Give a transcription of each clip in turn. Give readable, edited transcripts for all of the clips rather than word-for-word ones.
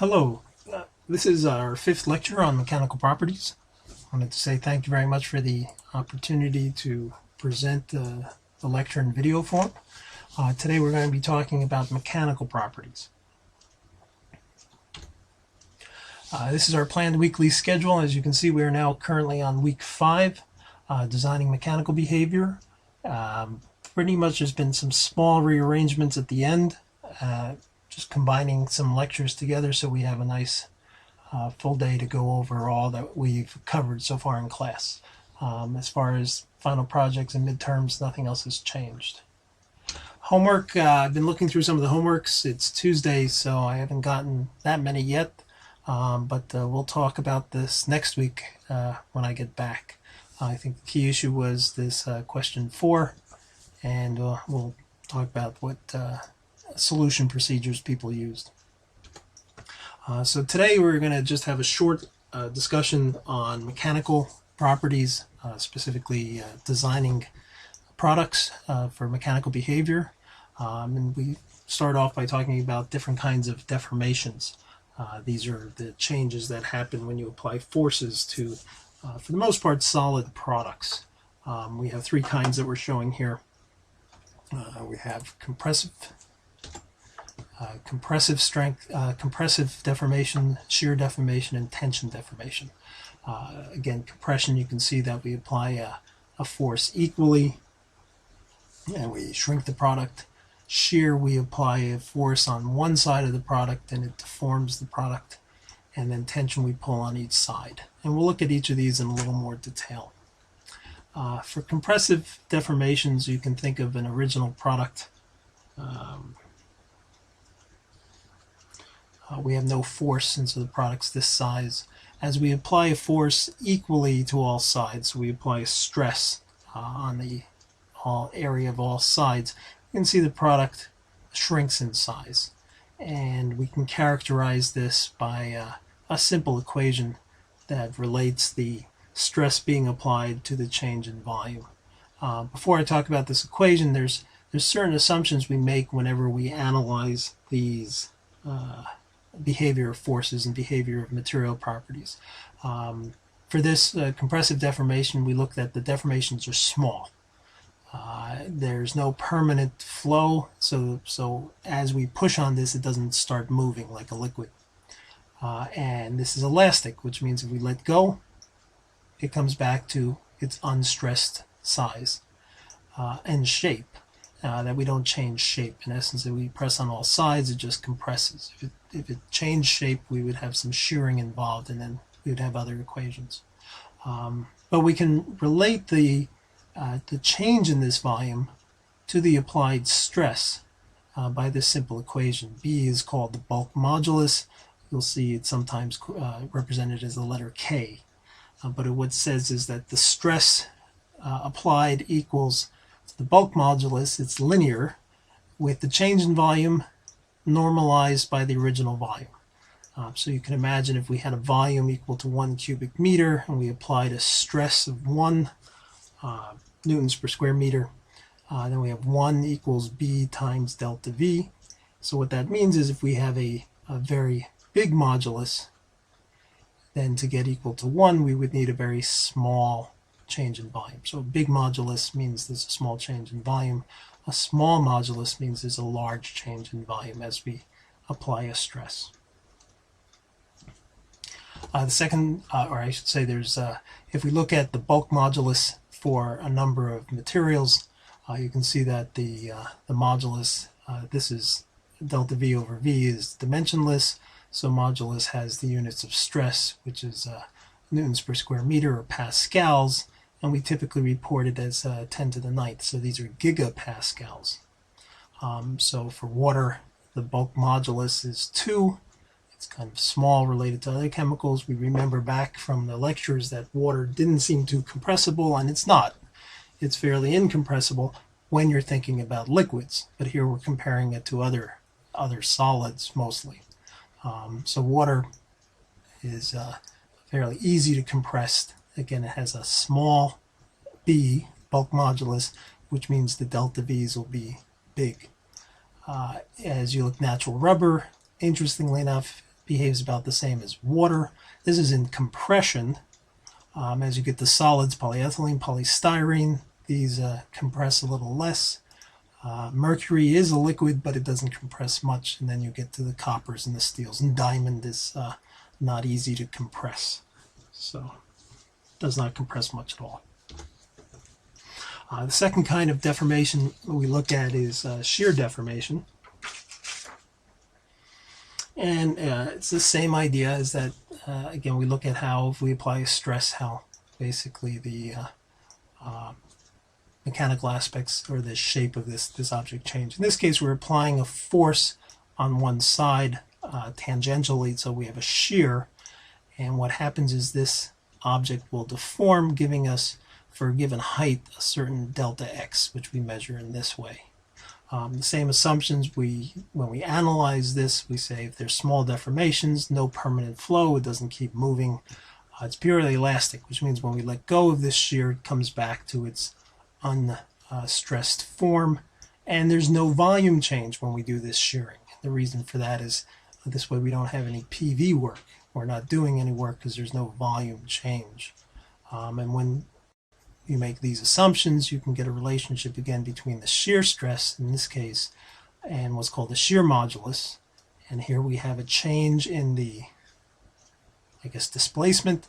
Hello, this is our fifth lecture on mechanical properties. I wanted to say thank you very much for the opportunity to present the lecture in video form. Today we're going to be talking about mechanical properties. This is our planned weekly schedule. As you can see, we are now currently on week 5, designing mechanical behavior. Pretty much there's been some small rearrangements at the end, just combining some lectures together so we have a nice full day to go over all that we've covered so far in class. As far as final projects and midterms, nothing else has changed. Homework, I've been looking through some of the homeworks. It's Tuesday, so I haven't gotten that many yet, but we'll talk about this next week when I get back. I think the key issue was this question 4, and we'll talk about what solution procedures people used. So today we're going to just have a short discussion on mechanical properties, specifically designing products for mechanical behavior. And we start off by talking about different kinds of deformations. These are the changes that happen when you apply forces to, for the most part, solid products. We have 3 kinds that we're showing here. We have compressive strength, compressive deformation, shear deformation, and tension deformation. Again, compression, you can see that we apply a force equally and we shrink the product. Shear, we apply a force on one side of the product and it deforms the product. And then tension, we pull on each side. And we'll look at each of these in a little more detail. For compressive deformations, you can think of an original product. We have no force since the product's this size. As we apply a force equally to all sides, we apply a stress on the area of all sides, you can see the product shrinks in size. And we can characterize this by a simple equation that relates the stress being applied to the change in volume. Before I talk about this equation, there's certain assumptions we make whenever we analyze these behavior of forces and behavior of material properties. For this compressive deformation, we looked at the deformations are small. There's no permanent flow, so as we push on this, it doesn't start moving like a liquid. And this is elastic, which means if we let go, it comes back to its unstressed size and shape. That we don't change shape. In essence, if we press on all sides, it just compresses. If it changed shape, we would have some shearing involved, and then we would have other equations. But we can relate the change in this volume to the applied stress by this simple equation. B is called the bulk modulus. You'll see it's sometimes represented as the letter K. But what it says is that the stress applied equals the bulk modulus. It's linear with the change in volume normalized by the original volume. So you can imagine if we had a volume equal to 1 cubic meter and we applied a stress of 1 newtons per square meter, then we have 1 equals B times delta V. So what that means is if we have a very big modulus, then to get equal to 1, we would need a very small change in volume. So a big modulus means there's a small change in volume. A small modulus means there's a large change in volume as we apply a stress. The second, or I should say, there's if we look at the bulk modulus for a number of materials, you can see that the modulus, this is delta V over V, is dimensionless. So modulus has the units of stress, which is newtons per square meter or pascals, and we typically report it as 10 to the 9th. So these are gigapascals. So for water, the bulk modulus is 2. It's kind of small related to other chemicals. We remember back from the lectures that water didn't seem too compressible, and it's not. It's fairly incompressible when you're thinking about liquids, but here we're comparing it to other solids mostly. So water is fairly easy to compress. Again, it has a small B, bulk modulus, which means the delta V's will be big. As you look natural rubber, interestingly enough, behaves about the same as water. This is in compression. As you get the solids, polyethylene, polystyrene, these compress a little less. Mercury is a liquid, but it doesn't compress much, and then you get to the coppers and the steels. And diamond is not easy to compress, so does not compress much at all. The second kind of deformation we look at is shear deformation. And it's the same idea, is that, again, we look at how, if we apply a stress, how basically the mechanical aspects or the shape of this object change. In this case, we're applying a force on one side tangentially, so we have a shear. And what happens is this object will deform, giving us, for a given height, a certain delta x, which we measure in this way. The same assumptions, when we analyze this, we say if there's small deformations, no permanent flow, it doesn't keep moving. It's purely elastic, which means when we let go of this shear, it comes back to its unstressed form, and there's no volume change when we do this shearing. The reason for that is this way we don't have any PV work. We're not doing any work because there's no volume change. And when you make these assumptions, you can get a relationship again between the shear stress, in this case, and what's called the shear modulus. And here we have a change in the, I guess, displacement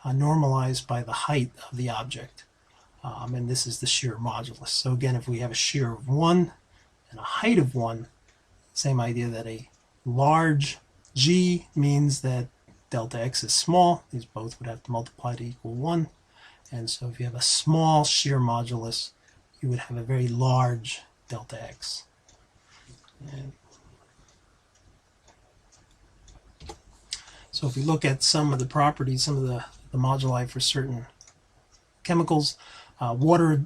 normalized by the height of the object. And this is the shear modulus. So again, if we have a shear of 1 and a height of 1, same idea that a large G means that delta x is small. These both would have to multiply to equal 1. And so if you have a small shear modulus, you would have a very large delta x. And so if we look at some of the properties, some of the moduli for certain chemicals, water,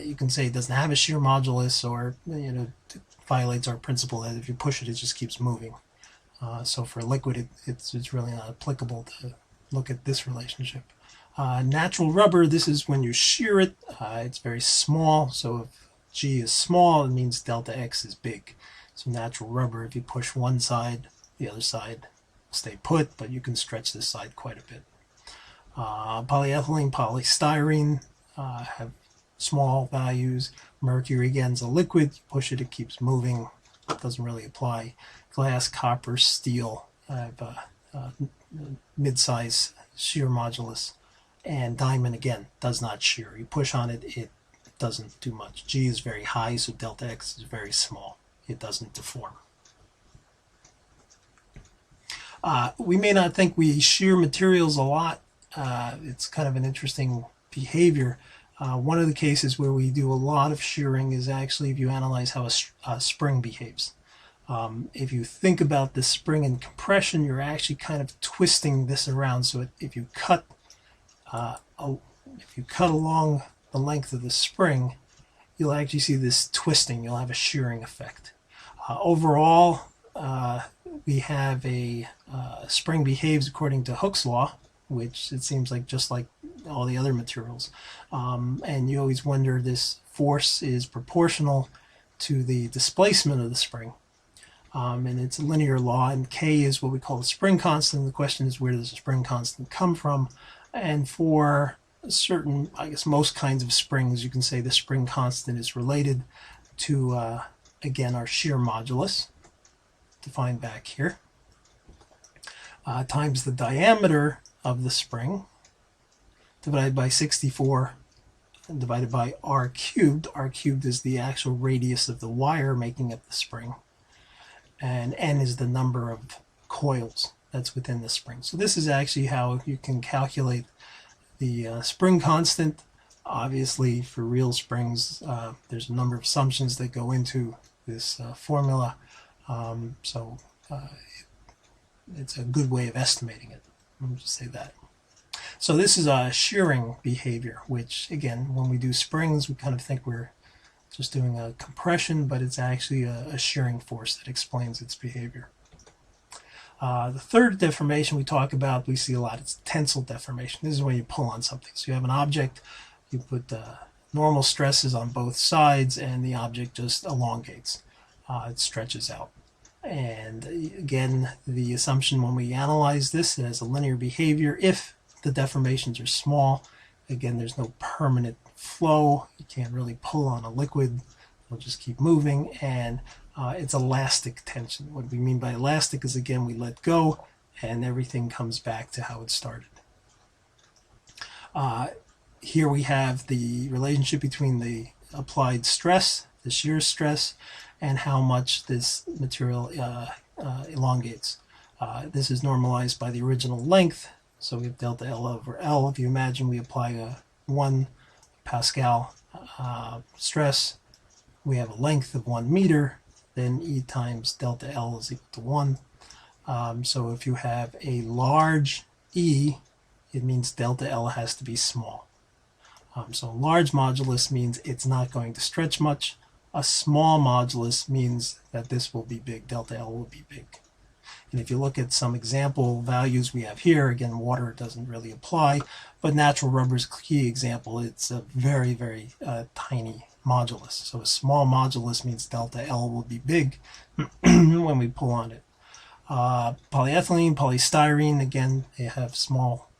you can say it doesn't have a shear modulus, or it violates our principle that if you push it, it just keeps moving. So for a liquid, it's really not applicable to look at this relationship. Natural rubber, this is when you shear it, it's very small, so if G is small, it means delta X is big. So natural rubber, if you push one side, the other side will stay put, but you can stretch this side quite a bit. Polyethylene, polystyrene have small values. Mercury, again, is a liquid. You push it, it keeps moving. It doesn't really apply. Glass, copper, steel have mid-size shear modulus. And diamond, again, does not shear. You push on it, it doesn't do much. G is very high, so delta X is very small. It doesn't deform. We may not think we shear materials a lot. It's kind of an interesting behavior. One of the cases where we do a lot of shearing is actually if you analyze how a spring behaves. If you think about the spring in compression, you're actually kind of twisting this around. So if you cut along the length of the spring, you'll actually see this twisting. You'll have a shearing effect. Overall, we have a spring behaves according to Hooke's law, which it seems like just like all the other materials. And you always wonder, this force is proportional to the displacement of the spring. And it's a linear law, and K is what we call the spring constant. The question is, where does the spring constant come from? And for certain, I guess most kinds of springs, you can say the spring constant is related to, again, our shear modulus, defined back here, times the diameter of the spring, divided by 64, and divided by r cubed. R cubed is the actual radius of the wire making up the spring, and n is the number of coils that's within the spring. So this is actually how you can calculate the spring constant. Obviously, for real springs, there's a number of assumptions that go into this formula. So it's a good way of estimating it. Let me just say that. So this is a shearing behavior, which, again, when we do springs, we kind of think we're just doing a compression, but it's actually a shearing force that explains its behavior. The third deformation we talk about, we see a lot, it's tensile deformation. This is when you pull on something. So you have an object, you put normal stresses on both sides, and the object just elongates. It stretches out. And again, the assumption when we analyze this, it has a linear behavior if the deformations are small. Again, there's no permanent flow. You can't really pull on a liquid. It'll just keep moving. And it's elastic tension. What we mean by elastic is, again, we let go and everything comes back to how it started. Here we have the relationship between the applied stress, the shear stress, and how much this material elongates. This is normalized by the original length, so we have delta L over L. If you imagine we apply a 1 Pascal stress, we have a length of 1 meter, then E times delta L is equal to 1. So if you have a large E, it means delta L has to be small. So large modulus means it's not going to stretch much. A small modulus means that this will be big, delta L will be big. And if you look at some example values we have here, again, water doesn't really apply, but natural rubber is a key example. It's a very, very tiny modulus. So a small modulus means delta L will be big when we pull on it. Polyethylene, polystyrene, again, they have small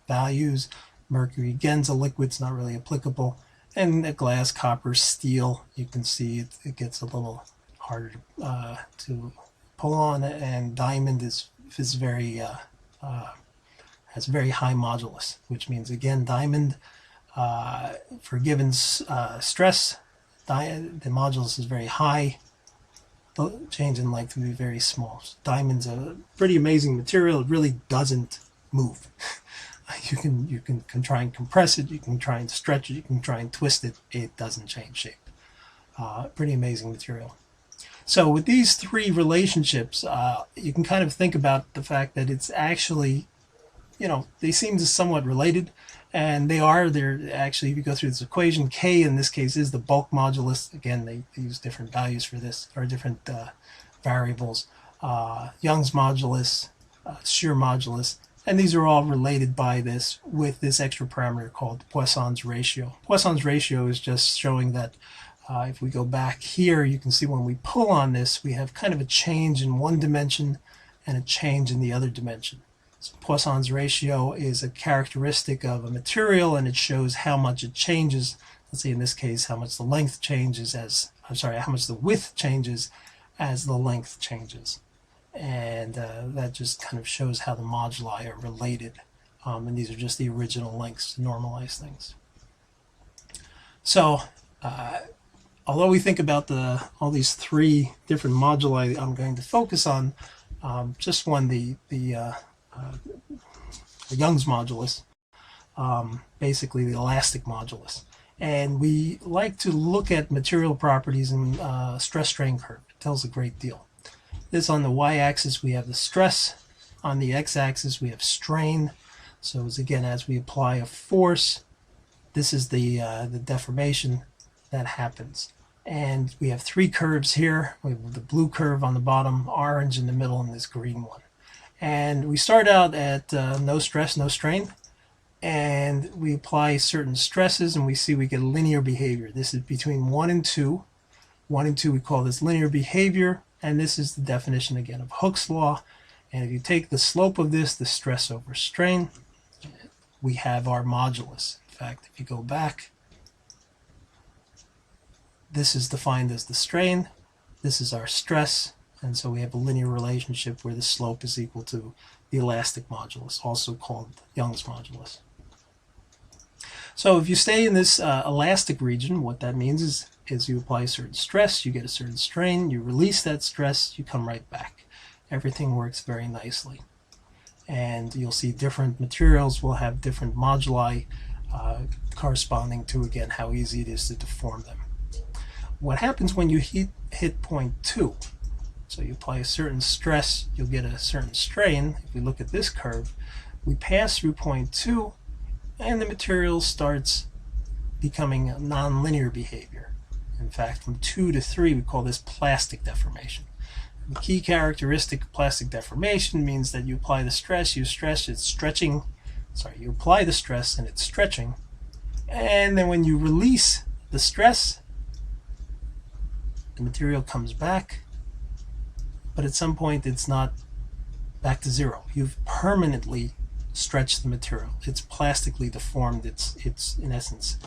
values. Mercury, again, is a liquid, it's not really applicable. And the glass, copper, steel, you can see it gets a little harder to pull on. And diamond is very has very high modulus, which means, again, diamond for given stress, the modulus is very high. The change in length will be very small. So diamond's a pretty amazing material. It really doesn't move. You can try and compress it, you can try and stretch it, you can try and twist it. It doesn't change shape. Pretty amazing material. So with these three relationships, you can kind of think about the fact that it's actually, they seem to somewhat related, and they're actually, if you go through this equation, K in this case is the bulk modulus. Again, they use different values for this, or different variables. Young's modulus, shear modulus, and these are all related by this with this extra parameter called Poisson's ratio. Poisson's ratio is just showing that if we go back here, you can see when we pull on this, we have kind of a change in one dimension and a change in the other dimension. So Poisson's ratio is a characteristic of a material, and it shows how much it changes. Let's say in this case, how much the length changes how much the width changes as the length changes. And that just kind of shows how the moduli are related. And these are just the original lengths to normalize things. So although we think about all these three different moduli, I'm going to focus on just one, the Young's modulus, basically the elastic modulus. And we like to look at material properties in stress-strain curve. It tells a great deal. This on the y-axis we have the stress, on the x-axis we have strain. So as we apply a force, this is the deformation that happens. And we have three curves here. We have the blue curve on the bottom, orange in the middle, and this green one. And we start out at no stress, no strain, and we apply certain stresses, and we see we get a linear behavior. This is between 1 and 2. 1 and 2 we call this linear behavior. And this is the definition, again, of Hooke's law. And if you take the slope of this, the stress over strain, we have our modulus. In fact, if you go back, this is defined as the strain. This is our stress. And so we have a linear relationship where the slope is equal to the elastic modulus, also called Young's modulus. So if you stay in this elastic region, what that means is you apply a certain stress, you get a certain strain, you release that stress, you come right back. Everything works very nicely. And you'll see different materials will have different moduli corresponding to, again, how easy it is to deform them. What happens when you hit point 2? So you apply a certain stress, you'll get a certain strain. If we look at this curve, we pass through point 2, and the material starts becoming a nonlinear behavior. In fact, from 2 to 3, we call this plastic deformation. The key characteristic of plastic deformation means that you apply the stress, it's stretching. You apply the stress and it's stretching. And then when you release the stress, the material comes back but at some point it's not back to zero. You've permanently stretched the material. It's plastically deformed. It's in essence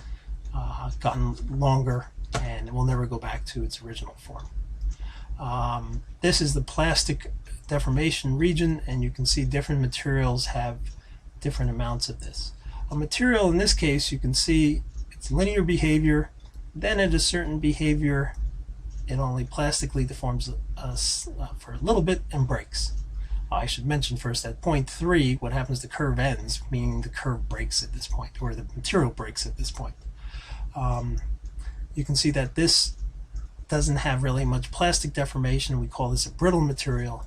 gotten longer, and it will never go back to its original form. This is the plastic deformation region, and you can see different materials have different amounts of this. A material in this case, you can see it's linear behavior, then at a certain behavior it only plastically deforms for a little bit and breaks. I should mention first at point 3 what happens, the curve ends, meaning the curve breaks at this point, or the material breaks at this point. You can see that this doesn't have really much plastic deformation. We call this a brittle material,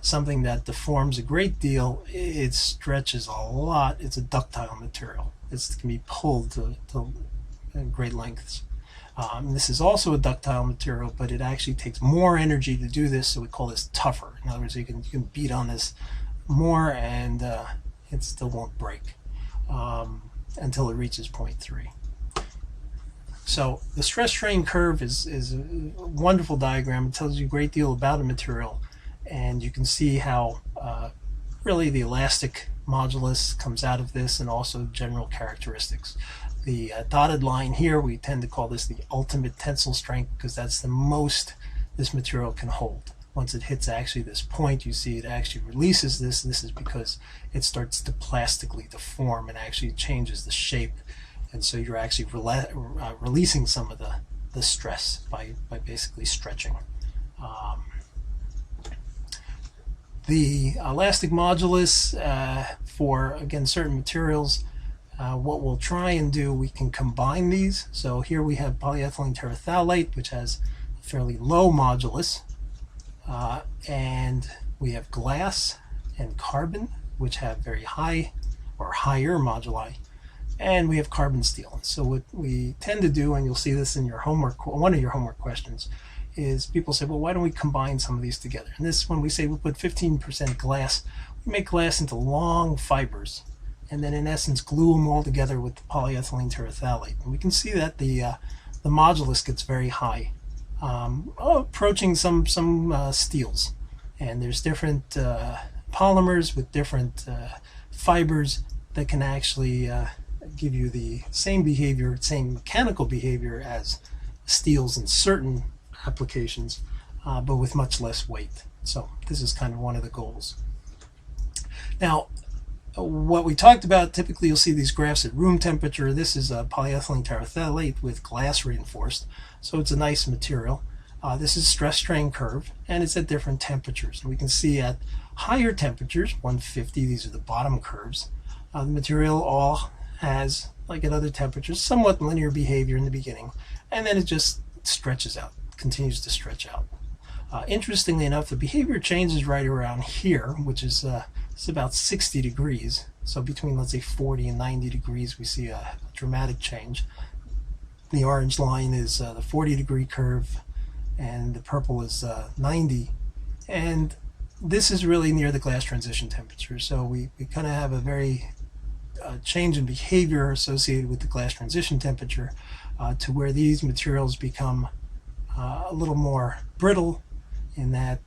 something that deforms a great deal. It stretches a lot. It's a ductile material. It can be pulled to great lengths. This is also a ductile material, but it actually takes more energy to do this, so we call this tougher. In other words, you can beat on this more, and it still won't break until it reaches point 3. So the stress strain curve is a wonderful diagram. It tells you a great deal about a material, and you can see how really the elastic modulus comes out of this, and also general characteristics. The dotted line here, we tend to call this the ultimate tensile strength, because that's the most this material can hold. Once it hits actually this point, you see it actually releases this. This is because it starts to plastically deform and actually changes the shape, and so you're actually releasing some of the stress by basically stretching. The elastic modulus for, again, certain materials, what we'll try and do, we can combine these. So here we have polyethylene terephthalate, which has a fairly low modulus, and we have glass and carbon, which have very high or higher moduli, and we have carbon steel. So what we tend to do, and you'll see this in your homework, one of your homework questions, is people say, well, why don't we combine some of these together? And this, when we say we put 15% glass, we make glass into long fibers, and then in essence glue them all together with the polyethylene terephthalate. And we can see that the modulus gets very high, approaching some steels. And there's different polymers with different fibers that can actually give you the same behavior, same mechanical behavior as steels in certain applications, but with much less weight. So this is kind of one of the goals. Now, what we talked about, typically you'll see these graphs at room temperature. This is a polyethylene terephthalate with glass reinforced, so it's a nice material. This is stress strain curve, and it's at different temperatures. And we can see at higher temperatures, 150, these are the bottom curves, the material all has, like at other temperatures, somewhat linear behavior in the beginning, and then it just stretches out, continues to stretch out. Interestingly enough, the behavior changes right around here, which is it's about 60 degrees. So between, let's say, 40 and 90 degrees, we see a dramatic change. The orange line is the 40-degree curve, and the purple is 90. And this is really near the glass transition temperature. So we kind of have a very change in behavior associated with the glass transition temperature, to where these materials become a little more brittle, in that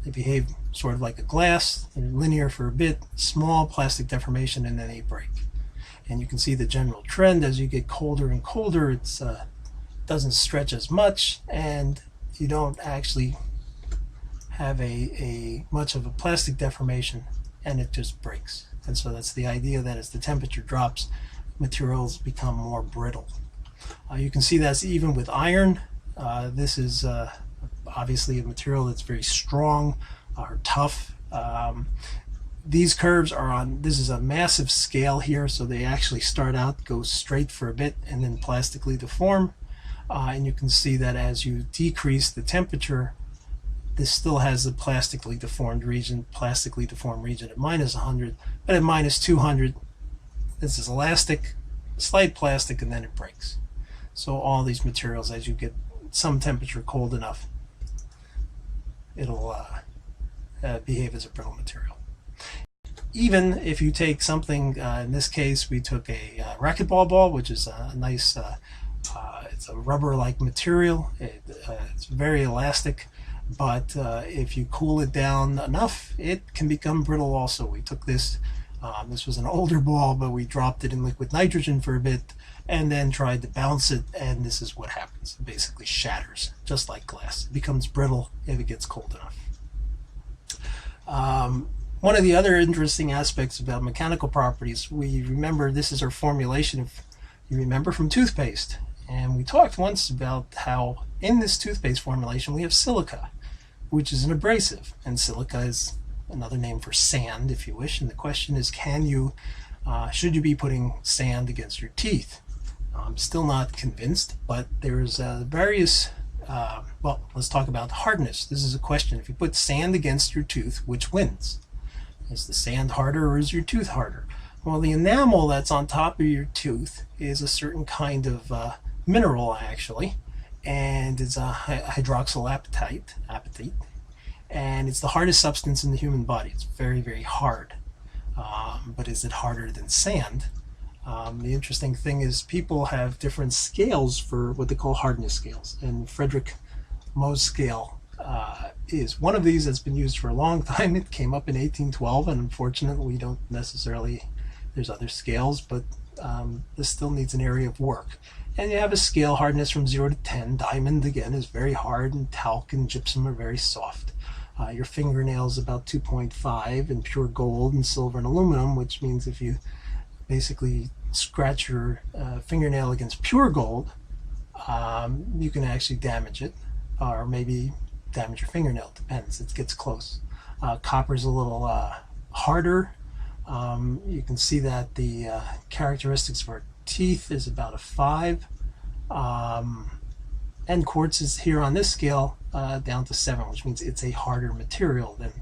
they behave sort of like a glass. They're linear for a bit, small plastic deformation, and then they break. And you can see the general trend as you get colder and colder. It doesn't stretch as much, and you don't actually have a much of a plastic deformation, and it just breaks. And so that's the idea, that as the temperature drops, materials become more brittle. You can see that's even with iron. This is obviously a material that's very strong or tough. These curves are on, this is a massive scale here, so they actually start out, go straight for a bit, and then plastically deform. And you can see that as you decrease the temperature, this still has the plastically deformed region at minus 100, but at minus 200, this is elastic, slight plastic, and then it breaks. So all these materials, as you get some temperature cold enough, it'll behave as a brittle material. Even if you take something, in this case we took a racquetball ball, which is a nice, it's a rubber-like material. It's very elastic. but if you cool it down enough, it can become brittle also. We took this, this was an older ball, but we dropped it in liquid nitrogen for a bit and then tried to bounce it, and this is what happens. It basically shatters, just like glass. It becomes brittle if it gets cold enough. One of the other interesting aspects about mechanical properties, we remember this is our formulation, if you remember, from toothpaste. And we talked once about how in this toothpaste formulation we have silica, which is an abrasive. And silica is another name for sand, if you wish. And the question is, should you be putting sand against your teeth? I'm still not convinced, but there's various, well, let's talk about hardness. This is a question. If you put sand against your tooth, which wins? Is the sand harder or is your tooth harder? Well, the enamel that's on top of your tooth is a certain kind of mineral, actually, and it's a hydroxylapatite, and it's the hardest substance in the human body. It's very, very hard. But is it harder than sand? The interesting thing is people have different scales for what they call hardness scales, and Frederick Mohs scale is one of these that's been used for a long time. It came up in 1812, and unfortunately we don't necessarily, there's other scales, but this still needs an area of work. And you have a scale hardness from 0 to 10. Diamond, again, is very hard, and talc and gypsum are very soft. Your fingernail is about 2.5, and pure gold and silver and aluminum, which means if you basically scratch your fingernail against pure gold, you can actually damage it, or maybe damage your fingernail. Depends. It gets close. Copper's a little harder. You can see that the characteristics for teeth is about a 5. And quartz is here on this scale down to 7, which means it's a harder material than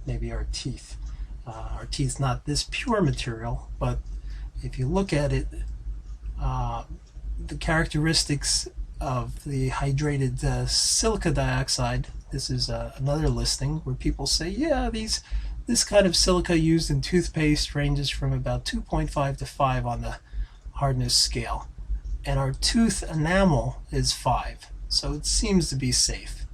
maybe our teeth. Our teeth's not this pure material, but if you look at it, the characteristics of the hydrated silica dioxide, this is another listing where people say, yeah, this kind of silica used in toothpaste ranges from about 2.5 to 5 on the hardness scale, and our tooth enamel is 5, so it seems to be safe.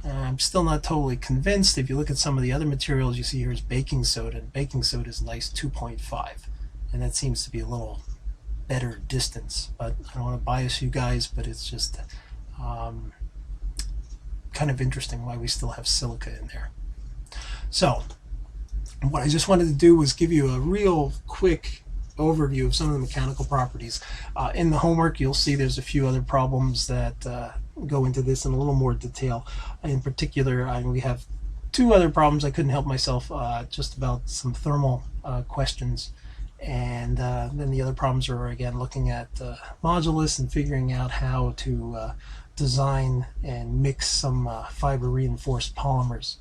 I'm still not totally convinced. If you look at some of the other materials you see here is baking soda, and baking soda is a nice 2.5, and that seems to be a little better distance. But I don't want to bias you guys, but it's just kind of interesting why we still have silica in there. So what I just wanted to do was give you a real quick overview of some of the mechanical properties. In the homework you'll see there's a few other problems that go into this in a little more detail. In particular, we have 2 other problems. I couldn't help myself, just about some thermal questions, and then the other problems are again looking at modulus and figuring out how to design and mix some fiber reinforced polymers.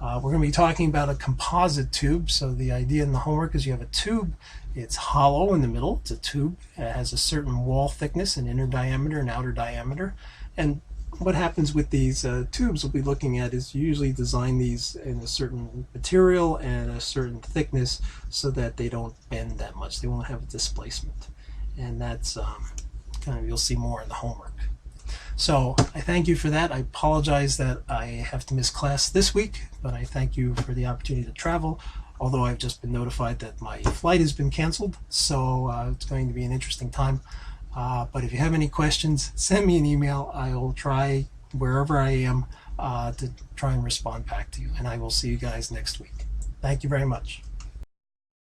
We're going to be talking about a composite tube. So the idea in the homework is you have a tube, it's hollow in the middle, it's a tube, it has a certain wall thickness, an inner diameter and outer diameter, and what happens with these tubes we'll be looking at is you usually design these in a certain material and a certain thickness so that they don't bend that much, they won't have a displacement, and that's kind of, you'll see more in the homework. So I thank you for that. I apologize that I have to miss class this week, but I thank you for the opportunity to travel, although I've just been notified that my flight has been canceled, so it's going to be an interesting time. But if you have any questions, send me an email. I will try, wherever I am, to try and respond back to you, and I will see you guys next week. Thank you very much.